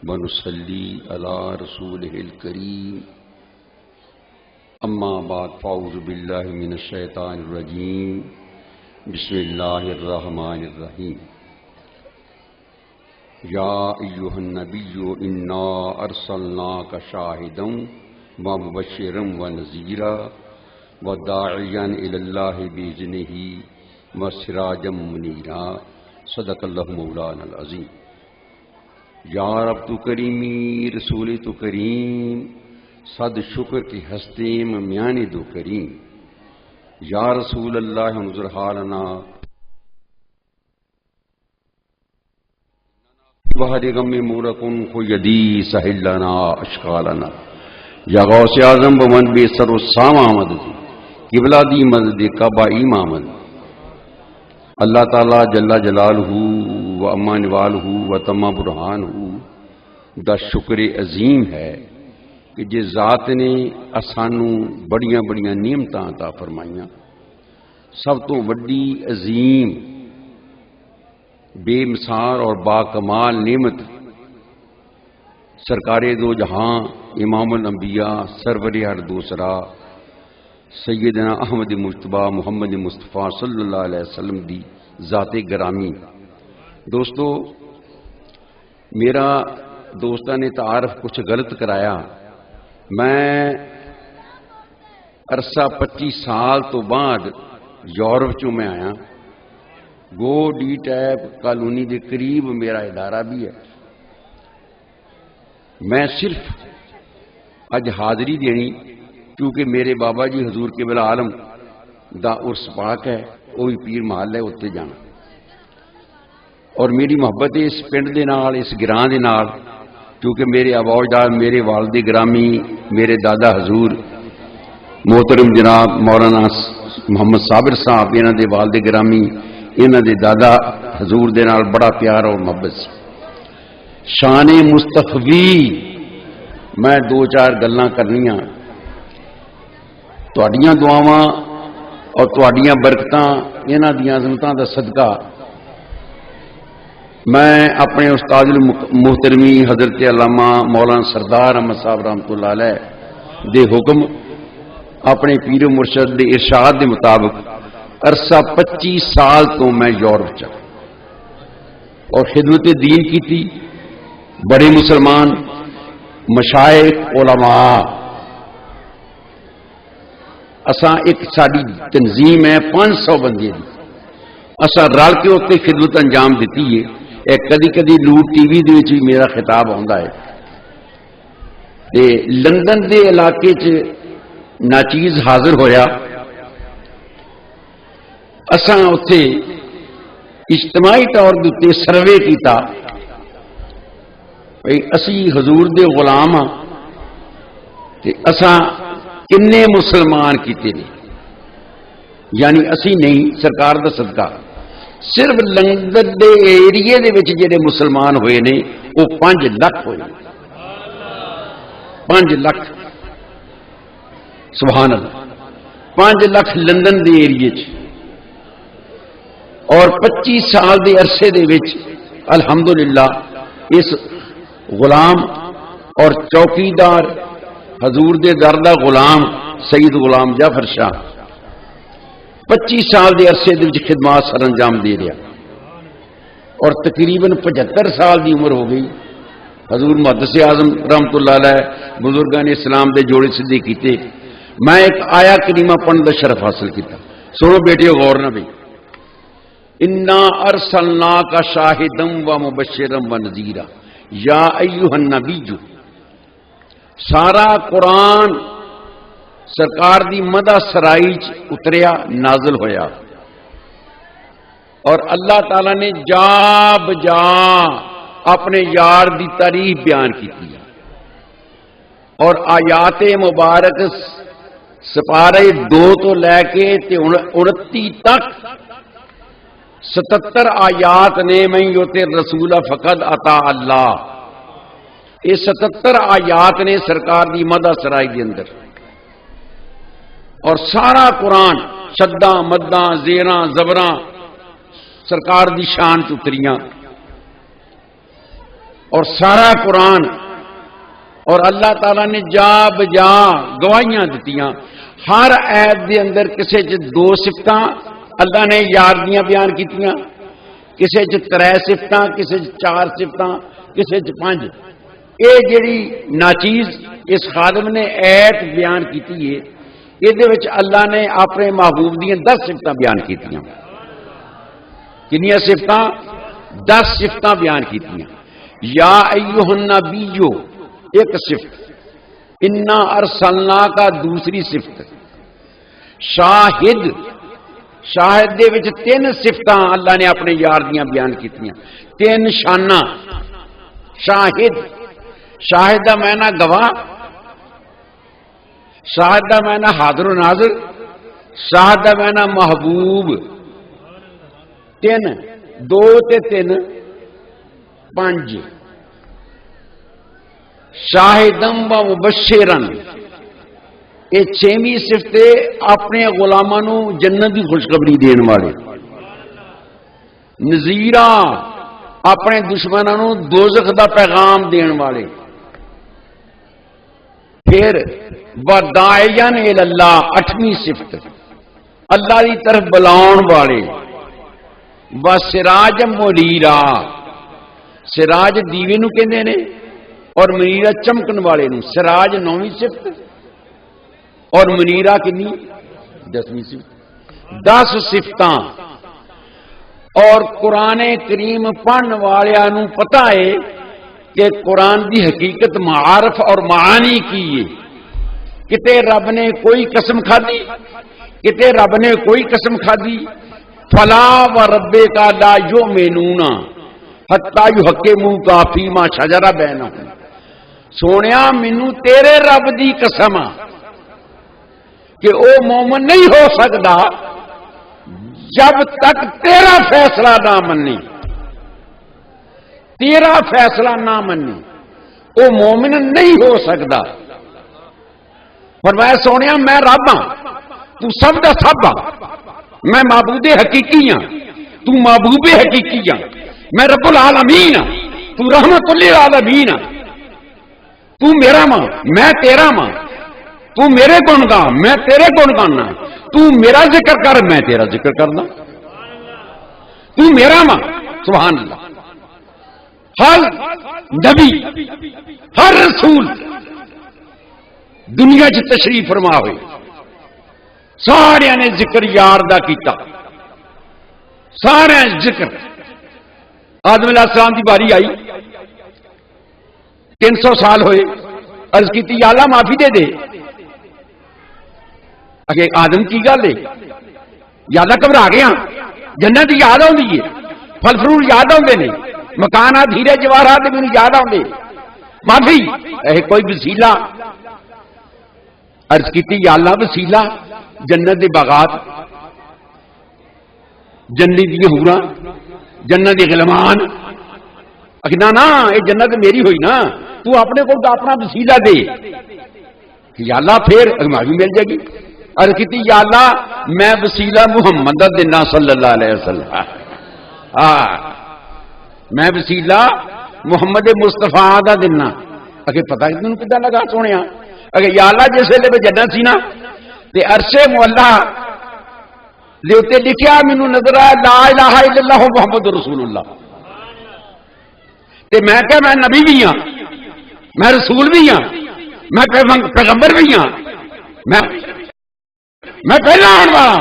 ونصلي على رسوله الكريم أما بعد فأعوذ بالله من الشيطان الرجيم بسم الله الرحمن الرحيم يا أيها النبي إنا أرسلناك شاهدا ومبشرا ونذيرا وداعيا إلى الله بإذنه وسراجا منيرا صدق الله مولانا العظيم یا رب تو کریمی رسول تو کریم صد شکر کی ہستیم میان دو کریم یا رسول اللہ انظر حالنا بہر غم مورکن خیدی سہل لنا اشکالنا یا غوث اعظم بمن بے سر و ساما مدد قبلہ دی مدد کعبہ امامد اللہ تعالی جل جلالہ و امان والہ و تمام برہان دا شکر عظیم ہے کہ جے ذات نے اسانوں بڑیاں بڑیاں نعمتاں عطا فرمائیاں سب تو وڈی عظیم بے مثال اور با کمال نعمت سرکار دو جہاں امام الانبیاء سرور ہر دوسرا سیدنا احمد مجتبی محمد مصطفیٰ صلی اللہ علیہ وسلم دی ذات گرامی. دوستو میرا دوستہ نے تعارف کچھ غلط کرایا. میں عرصہ 25 سال تو بعد یورپ چوں میں آیا. گو ڈی ٹیپ کالونی دے قریب میرا ادارہ بھی ہے. میں صرف اج حاضری دینی کیونکہ میرے بابا جی حضور قبلہ عالم دا عرس پاک ہے وہی پیر محل ہے اتنے جانا اور میری محبت اس پنڈ دے نال اس گراں دے نال کیونکہ میرے آبا اجداد میرے والد گرامی میرے دادا حضور محترم جناب مولانا محمد صابر صاحب انہاں دے والد گرامی انہاں دے دادا حضور دے نال بڑا پیار اور محبت سی. شان مستخفی میں دو چار گلاں کرنیاں تہاڈیاں دعاواں اور تہاڈیاں برکتاں انہاں دیاں عظمتاں دا صدقہ میں اپنے استاد المحترمی حضرت علامہ مولانا سردار احمد صاحب رحمۃ اللہ علیہ دے حکم اپنے پیر و مرشد دے ارشاد دے مطابق عرصہ 25 سال تو میں یورپ چ اور خدمت دین کی تھی. بڑے مسلمان مشائخ علماء اساں ایک ساری تنظیم ہے 500 بندے دی اساں رل کے اتنے خدمت انجام دیتی ہے. ایک کدی کدی لوٹ ٹی وی دے وچ بھی میرا خطاب آندا ہے تے لندن دے علاقے چ ناچیز حاضر ہویا. اساں اتنے اجتماعی طور دے سروے کیتا بھئی اسی حضور دے غلام ہاں تے اساں کنے مسلمان کیتے نے یعنی اسی نہیں سرکار دا صدقہ صرف لندن دے ایریے دے وچ جڑے مسلمان ہوئے نے وہ 5 لاکھ ہوئے. 5 لاکھ سبحان اللہ 5 لاکھ لندن دے ایریے چ اور 25 سال دے عرصے دے وچ الحمدللہ اس غلام اور چوکیدار حضور دے در دا غلام سید غلام جعفر شاہ 25 سال دے عرصے دے وچ خدمات سر انجام دے رہا اور تقریباً 75 سال دی عمر ہو گئی. حضور محدث اعظم رحمۃ اللہ علیہ بزرگان اسلام دے جوڑے سدھے کیتے. میں ایک آیا کریمہ پڑھن دا شرف حاصل کیتا. سنو بیٹیو غور نہ بھئی انا ارسلناک شاہدا و مبشرا و نذیرا یا ایھا النبی. سارا قرآن سرکار دی مدح سرائی اتریا نازل ہویا اور اللہ تعالی نے جا بجا اپنے یار دی تعریف بیان کی اور آیات مبارک سپارے 2 تو لے کے 29 تک 77 آیات نے میں یوتے رسول فقد عطا اللہ. یہ 77 آیات نے سرکار دی مدح سرائی کے اندر اور سارا قرآن شداں مداں زیراں زبراں سرکار دی شان چتریاں. اور سارا قرآن اور اللہ تعالیٰ نے جا بجا گواہیاں دتیاں، ہر ایت دے اندر کسے چ دو صفتاں اللہ نے یار دیاں بیان کیتیاں، کسے چ ترے صفتاں، کسے چ چار صفتاں، کسے چ پانچ۔ اے جڑی ناچیز اس خادم نے ایت بیان کیتی ہے، یہ اللہ نے اپنے محبوب دیاں 10 صفتاں بیان کیتیاں۔ کنیاں صفتاں؟ 10 صفتاں بیان کیتیاں۔ یا ایھا النبیو ایک صفت، انا ارسلنا کا دوسری صفت، شاہد، شاہد دے وچ 3 صفتاں اللہ نے اپنے یار دیاں بیان کیتیاں، 3 شاناں۔ شاہد، شاہد دا معنی گواہ، شاہد دا معنی حاضر و ناظر، شاہد دا معنی محبوب۔ 3 2 تے 3 5۔ شاہدم و مبشرن، یہ 6ویں صفت اپنے غلاماں نو جنت کی خوشخبری دین والے، نذیرا اپنے دشمناں نو دوزخ دا پیغام دین والے، پھر وداعیا الی اللہ 8ویں صفت اللہ کی طرف بلاؤن والے، وسراج منیرا، سراج دیوے نو کہندے نے اور منیرا چمکن والے نو۔ سراج 9ویں صفت اور منیرا کنی 10ویں صفت۔ 10 صفتاں، اور قرآن کریم پڑھن والیاں نو پتہ ہے کہ قرآن دی حقیقت معارف اور معانی کی ہے۔ کتے رب نے کوئی قسم کھادی، کتے رب نے کوئی قسم کھادی، فلا و ربے کا لا یؤمنون حتی یحکموک فیما شجر بینہم۔ سونیا مینوں تیرے رب دی قسم کہ او مومن نہیں ہو سکتا جب تک تیرا فیصلہ نہ منی، تیرا فیصلہ نہ منی او مومن نہیں ہو سکتا۔ فرمایا سونیا میں رب ہاں، تو سب دا سب ہاں، میں معبود حقیقی ہاں، تو محبوب حقیقی ہاں، میں رب العالمین ہاں، تو رحمت للعالمین ہاں، تو میرا ماں میں تیرا ماں، تو میرے گن گا میں تیرے گن گانا، تو میرا ذکر کر میں تیرا ذکر کرنا، تو میرا ماں۔ سبحان اللہ۔ ہر نبی ہر رسول دنیا چ تشریف فرما ہوئے سارے نے ذکر یار دا کیتا، سارے ذکر۔ آدم علیہ السلام کی باری آئی، 300 سال ہوئے، عرض کی یا اللہ معافی دے دے۔ اگے آدم کی گل ہے، یا اللہ گھبرا گیا، جنت یاد آتی ہے، پھل فروٹ یاد آتے ہیں، مکانات ہیرے جواہرات مینوں یاد آتے، معافی کوئی وسیلہ۔ عرض کی یا اللہ وسیلہ جنت دے باغات، جنت دی حوراں، جنت دے غلمان۔ اکھنا نا یہ جنت میری ہوئی نا، تو اپنے کو اپنا وسیلہ دے۔ یا اللہ پھر معافی مل جائے گی۔ عرض کی یا اللہ میں وسیلہ محمد دا دینا صلی اللہ علیہ وسلم، میں وسیلہ محمد مصطفیٰ دا دینا۔ اگے پتہ تینوں کداں لگا سونیا؟ اگر یا اللہ جس ویلے میں جنت سی نا تے عرش مولا دے اوتے لکھیا مینوں نظر آیا لا الہ الا اللہ محمد رسول اللہ، تے میں کہ میں نبی بھی ہاں، میں رسول بھی ہاں، میں پیغمبر بھی ہاں، میں پہلا آنے والا۔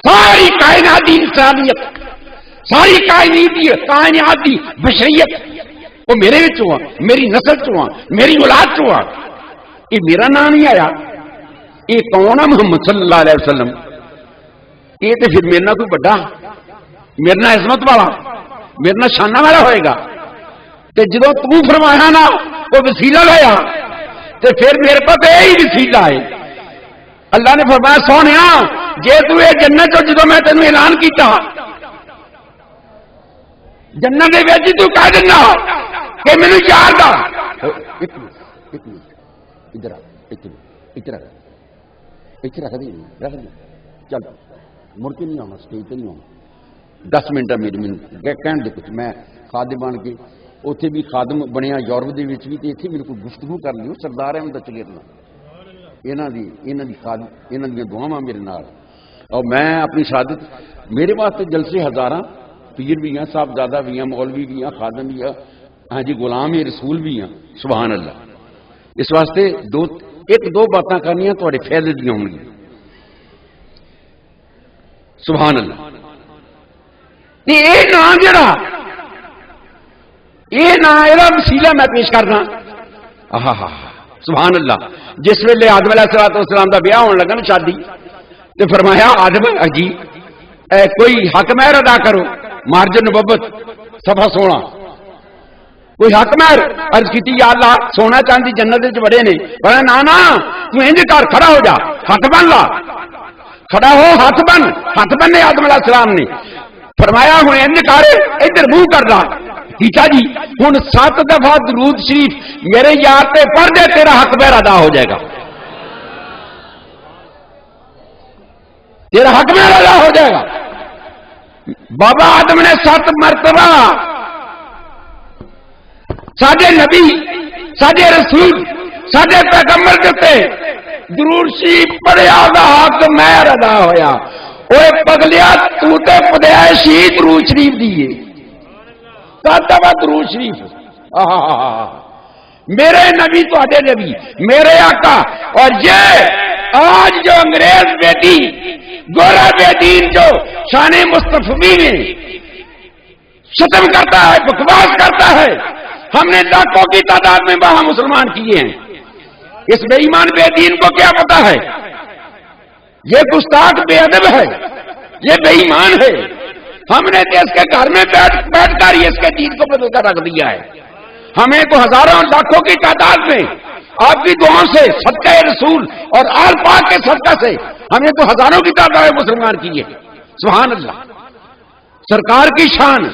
ساری کائنات دی انسانیت، ساری کائنات دی بشریت وہ میرے وچوں آ، میری نسل چوں آ، میری اولاد چوں آ۔ یہ میرا نام نہیں آیا، یہ کون ہے محمد صلی اللہ علیہ وسلم؟ یہ تو پھر میرے نہ کوئی بڑا، میرے نہ عظمت والا، میرے نہ شانہ والا ہوئے گا۔ تو جدو تو فرمایا نا وہ وسیلہ لایا تو پھر میرے پاس یہی وسیلہ ہے۔ اللہ نے فرمایا سونیا جے تو یہ جنت چ جدو میں تینوں اعلان کیتا جنت دے وچ تو کہہ دینا کہ مینوں یاد آ۔ ادھر رکھ دی چل مڑ کے نہیں آنا، اسٹیج پہ نہیں آنا، 10 منٹ میری کہن دے کچھ میں خادم بن کے اتنے بھی خادم بنیا یورپ دے وچ بھی، تے اتنے میرے کو گفتگو کر لیو سردار احمد چلیرنا، انہاں دی دعاواں میرے نال، اور میں اپنی شہادت میرے واسطے جلسے ہزاراں پیر بھی ہیں، صاحبزادہ بھی ہیں، مولوی بھی ہیں، خادم بھی ہیں، ہاں جی غلام رسول بھی ہیں، سبحان اللہ۔ اس واسطے ایک دو باتاں کرنیاں تواڈے فائدے دیاں ہون گی، سبحان اللہ۔ یہ نام جڑا یہ نام یہ وسیلہ میں پیش کرنا، سبحان اللہ۔ جس ویلے آدم علیہ السلام دا بیاہ ہونے لگا نا شادی، تو فرمایا آدم جی کوئی حق مہر ادا کرو، مارجن نبوت صفحہ 16، کوئی حق مہر عرض کی یا اللہ سونا چاندی جنت وچ بڑے نے، پر نا تو انج کر کھڑا ہو جا، ہاتھ بن لا، کھڑا ہو ہاتھ بننے آدم علیہ السلام نے فرمایا ہوں انج کر ادھر منہ کر لا، ٹھیک ہے جی ہوں 7 دفعہ درود شریف میرے یار تے پڑھ دے، تیرا حق مہر ادا ہو جائے گا، تیرا حق مہر ادا ہو جائے گا۔ بابا آدم نے 7 مرتبہ ساڈے نبی ساڈے رسول ساڈے پیغمبر کے درود شریف پڑھیا، دا حق مہر ادا ہویا۔ اوے پگلیا تو تے پیدائشی درود شریف دیے، 7 دفعہ درود شریف، میرے نبی تواڈے نبی میرے آقا۔ اور یہ آج جو انگریز بے دین گورا بے دین جو شان مصطفی میں ختم کرتا ہے، بکواس کرتا ہے، ہم نے لاکھوں کی تعداد میں وہاں مسلمان کیے ہیں، اس بے ایمان بے دین کو کیا پتا ہے؟ یہ گستاخ بے ادب ہے، یہ بے ایمان ہے، ہم نے اس کے گھر میں بیٹھ کر اس کے دین کو بدل کر رکھ دیا ہے۔ ہمیں تو ہزاروں لاکھوں کی تعداد میں آپ کی دعاؤں سے صدقہ رسول اور آل پاک کے صدقہ سے ہم نے تو ہزاروں کی تعداد میں مسلمان کیے، سبحان اللہ۔ سرکار کی شان،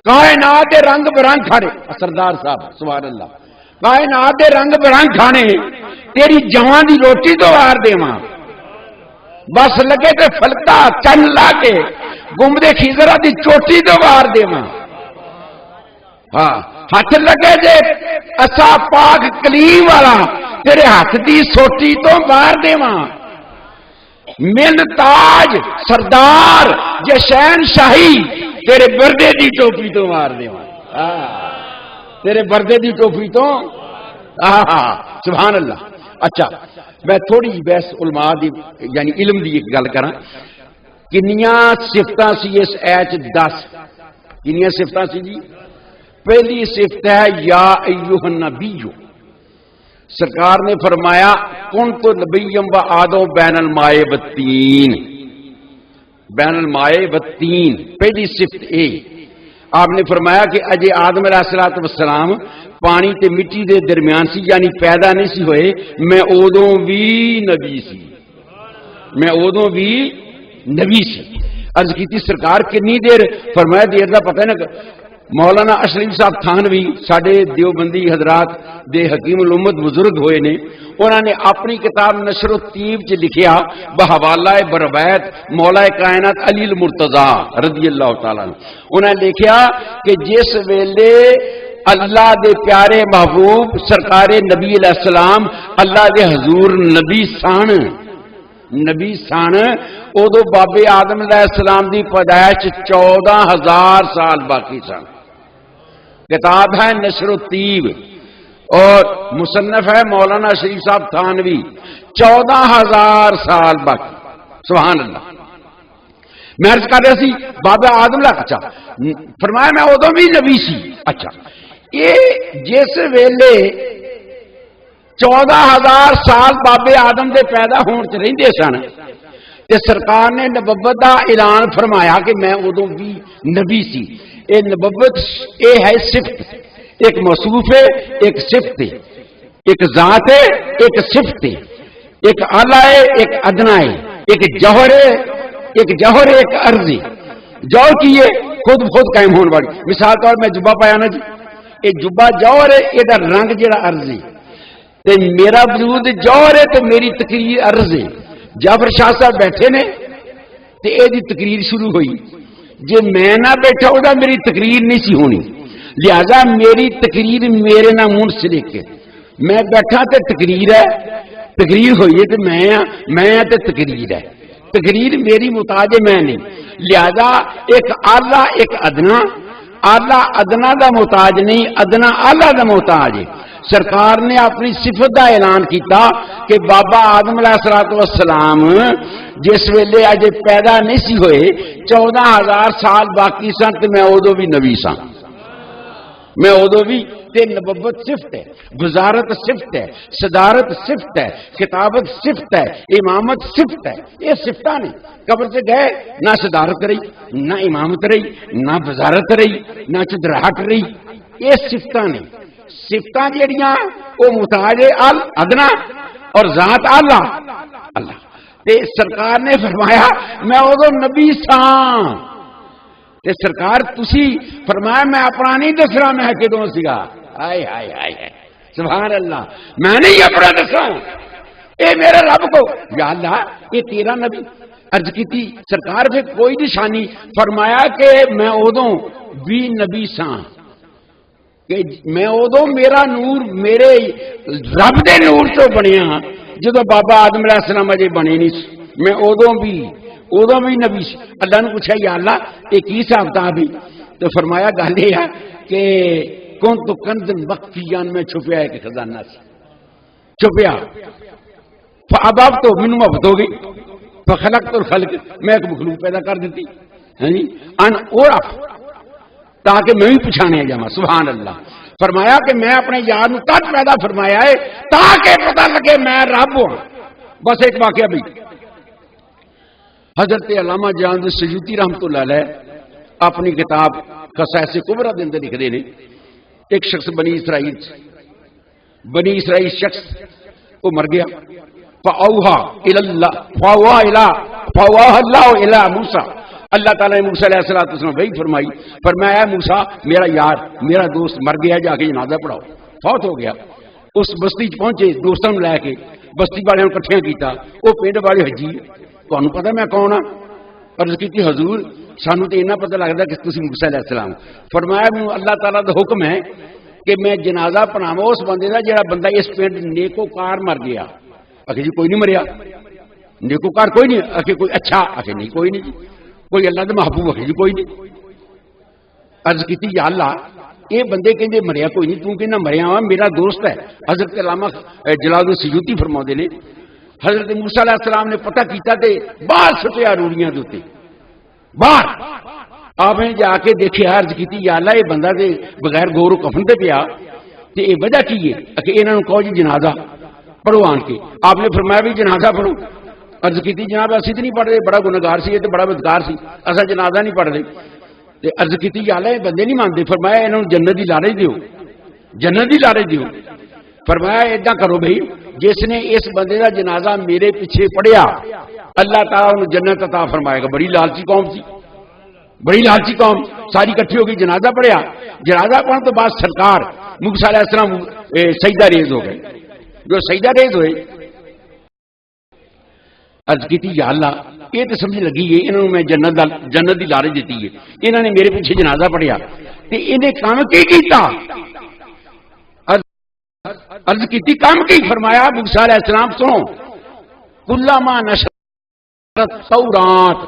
کائنات رنگ برنگ کھانے، سردار صاحب سبحان اللہ، کائنات رنگ برنگ کھانے، تیری جوان دی روٹی تو وار دیواں، بس لگے تے فلکا چن لا کے گمدے خیزرا دی چوٹی تو وار دیواں، ہاں ہاتھ لگے جے اسا پاک کلیم والا تیرے ہاتھ دی سوٹی تو وار دیواں، من تاج سردار جے شہن شاہی تیرے بردے دی ٹوپی تو مار دیواں، تیرے بردے دی ٹوپی تو، سبحان اللہ۔ اچھا میں تھوڑی بحث علماء دی یعنی علم دی ایک گل کراں، کنیاں صفتاں سی اس ایت 10، کنیاں صفتاں سی جی؟ پہلی صفت ہے یا ایھا النبی، سرکار نے فرمایا کنت نبیم و آدم بین الماء والطین، بین الماء والطین، پہلی صفت اے، آپ نے فرمایا کہ اجے آدم علیہ السلام پانی تے مٹی دے درمیان سی، یعنی پیدا نہیں سی ہوئے، میں ادوں بھی نبی سی، میں ادوں بھی نبی سی۔ عرض کی سرکار کنی دیر؟ فرمایا دیر دا پتہ نہ، مولانا اشرف صاحب تھانوی ساڈے دیوبندی حضرات دے حکیم الامت بزرگ ہوئے نے، انہوں نے اپنی کتاب نشر الطیب چ لکھیا بحوالہ بروایت مولا کائنات علی المرتضی رضی اللہ تعالیٰ عنہ، انہوں نے لکھیا کہ جس ویلے اللہ دے پیارے محبوب سرکار نبی علیہ السلام اللہ دے حضور نبی سن ادو بابے آدم علیہ السلام دی پیدائش 14,000 سال باقی سن۔ کتاب ہے نشر الطیب اور مصنف ہے مولانا شریف صاحب تھانوی، 14,000 سال باقی، سبحان اللہ۔ میں عرض کر رہا سی بابا آدم لگ، اچھا فرمایا میں ادو بھی نبی سی۔ اچھا یہ جس ویلے 14,000 سال بابے آدم دے پیدا ہون چ رہندے سن تے سرکار نے نبوت دا اعلان فرمایا کہ میں ادو بھی نبی سی۔ اے نبوت اے ہے صفت، ایک موصوف ہے ایک صفت ہے، ایک ذات ہے ایک صفت ہے، ایک اعلیٰ ہے ایک ادنا ہے، ایک جوہر ہے ایک عرض ہے۔ جوہر کی ہے خود قائم ہونے والی، مثال طور میں جبا پایا نا جی، یہ جبا جوہر ہے، یہ رنگ جڑا عرض ہے، تے میرا وجود جوہر ہے تے میری تقریر عرض ہے۔ جعفر شاہ صاحب بیٹھے نے تے اے دی تقریر شروع ہوئی، جے میں نہ بیٹھا ہوتا میری تقریر نہیں سی ہونی۔ لہذا میری تقریر میرے نہ منسلک ہے، میں بیٹھا تے تقریر ہے، تقریر ہوئی ہے تے میں تے تقریر ہے، تقریر میری محتاج ہے، میں نہیں۔ لہذا ایک اعلیٰ ایک ادنا، اعلیٰ ادنا دا محتاج نہیں، ادنا اعلیٰ دا محتاج ہے۔ سرکار نے اپنی صفت دا اعلان کیتا کہ بابا آدم علیہ السلام جس ویلے اجے پیدا نہیں سی ہوئے 14,000 سال باقی سن تے میں ادو بھی نبی سا، میں ادو بھی تے نبوت صفت ہے، وزارت صفت ہے، صدارت صفت ہے، خطابت صفت ہے، امامت صفت ہے، یہ صفتاں نے۔ قبر سے گئے نہ صدارت رہی، نہ امامت رہی، نہ وزارت رہی، نہ چدراہٹ رہی، یہ صفتاں نے۔ صفتاں جڑیاں وہ محتاج ادنا اور ذات اعلیٰ اللہ۔ تے سرکار نے فرمایا میں ادو نبی ساں، تے سرکار تسی فرمایا میں اپنا نہیں دسنا میں کدوں سیگا، ہائے ہائے ہائے ہائے سبحان اللہ، میں نہیں اپنا دسا، اے میرے رب کو، یا اللہ یہ تیرا نبی۔ عرض کی تھی سرکار پہ کوئی نشانی، فرمایا کہ میں ادو بھی نبی ساں، کہ میں ادو میرا نور میرے رب دے نور تو بنیا جدو بابا آدم علیہ السلام اجے بنے نہیں، میں ادو بھی نبی سی۔ اللہ نے پوچھا یا اللہ یہ کی حساب کتاب ہے؟ تو فرمایا گل یہ ہے کہ کون تو کنزن مخفیان میں چھپیا ہے کہ خزانہ سے چھپیا، فاباب تو من محبت ہو گئی، فخلقت الخلق میں ایک مخلوق پیدا کر دیتی ان عرف تاکہ میں بھی پچھانے جاواں، سبحان اللہ۔ فرمایا کہ میں اپنے یار نو تد پیدا فرمایا ہے تاکہ پتہ لگے میں رب ہوں۔ بس ایک واقعہ بھی حضرت علامہ جان سیوطی رحمۃ اللہ علیہ اپنی کتاب خصائص کبریٰ دے اندر لکھتے ہیں ایک شخص بنی اسرائیل شخص وہ مر گیا، فاوحا اللہ الی موسیٰ، اللہ تعالیٰ نے موسیٰ علیہ السلام وحی فرمائی، فرمایا موسیٰ میرا یار میرا دوست مر گیا، جا کے جنازہ پڑھاؤ، فوت ہو گیا۔ اس بستی پہنچے دوستوں لے کے، بستی والے کٹھیاں کیتا، وہ پنڈ والے حجی تمہیں پتا میں کون ہاں؟ عرض کی حضور سانو تو اتنا پتہ لگتا کہ تسی موسیٰ علیہ السلام۔ فرمایا اللہ تعالیٰ کا حکم ہے کہ میں جنازہ پڑھاواں اس بندے کا جہاں بندہ اس پنڈ نیکوکار مر گیا۔ آخر جی کوئی نہیں مریا، نیکوکار کوئی نہیں، آخر کوئی اچھا، آخر نہیں کوئی نہیں جی، کوئی اللہ کے محبوب، آخر جی کوئی نہیں۔ عرض کی یا اللہ یہ بندے کہندے مریا کوئی نہیں، تو کہنا مریا وا میرا دوست ہے۔ حضرت علامہ جلال الدین سیوطی فرماتے نے حضرت موسیٰ علیہ السلام نے پتہ کیتا تے باہر سٹیا روڑیاں دے اوتے، باہر آپ نے جا کے دیکھے، عرض کی یا اللہ یہ بندہ تے بغیر گور و کفن تے پیا تے یہ وجہ کی ہے؟ کہ انہاں نوں کہو جی جنازہ پڑھو آن کے۔ آپ نے فرمایا بھی جنازہ پڑھو۔ عرض کی جناب اسی تو نہیں پڑھ رہے، بڑا گنہگار سی تے بڑا بدکار سی، اساں جنازہ نہیں پڑھ رہے۔ تے عرض کی یا اللہ یہ بندے نہیں مانتے، فرمایا انہاں نوں جنت دی لالچ دیو، جنت دی لالچ دیو۔ فرمایا اداں کرو بھائی جس نے اس بندے کا جنازہ میرے پیچھے پڑھیا اللہ تعالیٰ انہوں جنت عطا فرمائے گا۔ بڑی لالچی قوم سی، بڑی لالچی قوم، ساری کٹھی ہو گئی، جنازہ پڑھیا، جنازہ پڑھنے تو بعد سرکار موسیٰ علیہ السلام سجدہ ریز ہو گئے، جو سجدہ ریز ہوئے عرض کی یا اللہ یہ تو سمجھ لگی ہے انہوں میں جنت دی لالچ دیتی ہے، انہوں نے میرے پیچھے جنازہ پڑھیا تے انہیں کام کی کیتا؟ عرض کی کام کی؟ فرمایا موسیٰ علیہ السلام سنو، کلما نشرت التوراۃ